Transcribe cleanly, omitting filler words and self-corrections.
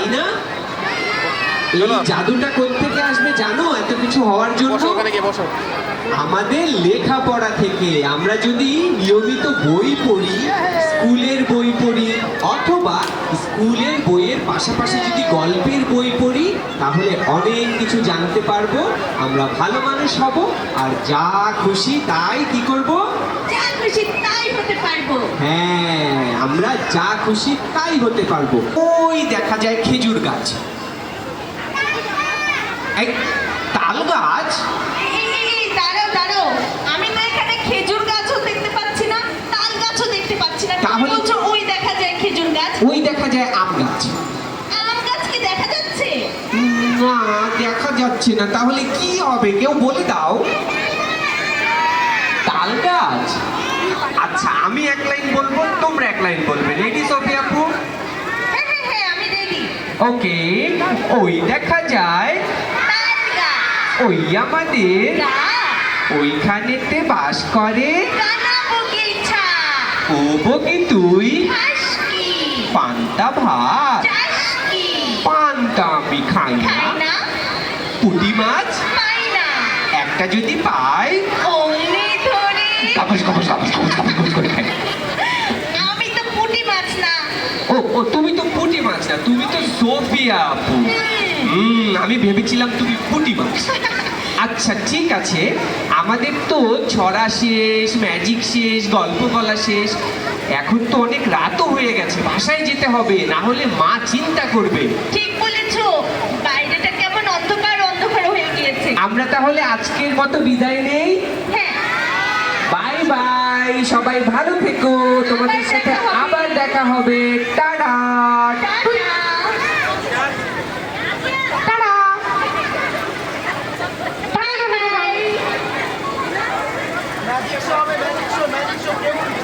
তাই না? এই জাদুটা কোত্থেকে আসবে জানো? এত কিছু হওয়ার জন্য আমাদের লেখাপড়া থেকে। আমরা যদি নিয়মিত বই পড়ি, স্কুলের বই পড়ি, অথবা স্কুলের বইয়ের পাশাপাশি যদি গল্পের বই পড়ি, তাহলে অনেক কিছু জানতে পারবো। আমরা ভালো মানুষ হব, আর যা খুশি তাই কি করব? যা খুশি তাই হতে পারবো। হ্যাঁ, আমরা যা খুশি তাই হতে পারবো। ওই দেখা যায় খেজুর গাছ, এই তাল গাছ। এই, দাঁড়াও দাঁড়াও, আমি তো এখানে খেজুর গাছও দেখতে পাচ্ছি না, তাল গাছও দেখতে পাচ্ছি না। তুমি তাহলে- বলছো ওই দেখা যায় খেজুর গাছ, ওই দেখা যায় আম গাছ। আম গাছ কি দেখা যাচ্ছে? না, দেখা যাচ্ছে না। তাহলে কি হবে কেউ বলে দাও? তাল গাছ। আচ্ছা, আমি এক লাইন বলবো, তোমরা এক লাইন বলবে। রেডি সোফি আপু? হ্যাঁ হ্যাঁ হ্যাঁ, আমি রেডি। ওকে। ওই দেখা যায়, তাল গাছ, ওই আমাদের গাছ, ওইখানেতে বাস করে। কানা বগিচা, ও বকি তুই হাসকি, পান্তা ভাত। চাষকি, পান্তা আমি খাই না। খাই না, পুঁটি মাছ পাই না, একটা যদি পাই, অমনি ধরে। কাপড় কাপড় কাপড় কাপড় কাপড় করে খাই। আমি তো পুঁটি মাছ না। ও ও, তুমি তো পুঁটি মাছ না, তুমি তো সোফিয়া আপু। আমি ভেবেছিলাম তুমি পুঁটি মাছ। আচ্ছা ঠিক আছে, আমাদের তো ছড়া শেষ, ম্যাজিক শেষ, গল্প বলা শেষ। এখন তো অনেক রাতও হয়ে গেছে, বাসায় যেতে হবে, না হলে মা চিন্তা করবে। ঠিক বলেছো, বাইরেটা কেমন অন্ধকার অন্ধকার হয়ে গিয়েছে। আমরা তাহলে আজকের মতো বিদায় নেই। হ্যাঁ, বাই বাই, সবাই ভালো থেকো। তোমাদের সাথে আবার দেখা হবে। Tata. Tata. Tata. Bye bye. Magic show, magic show, magic show.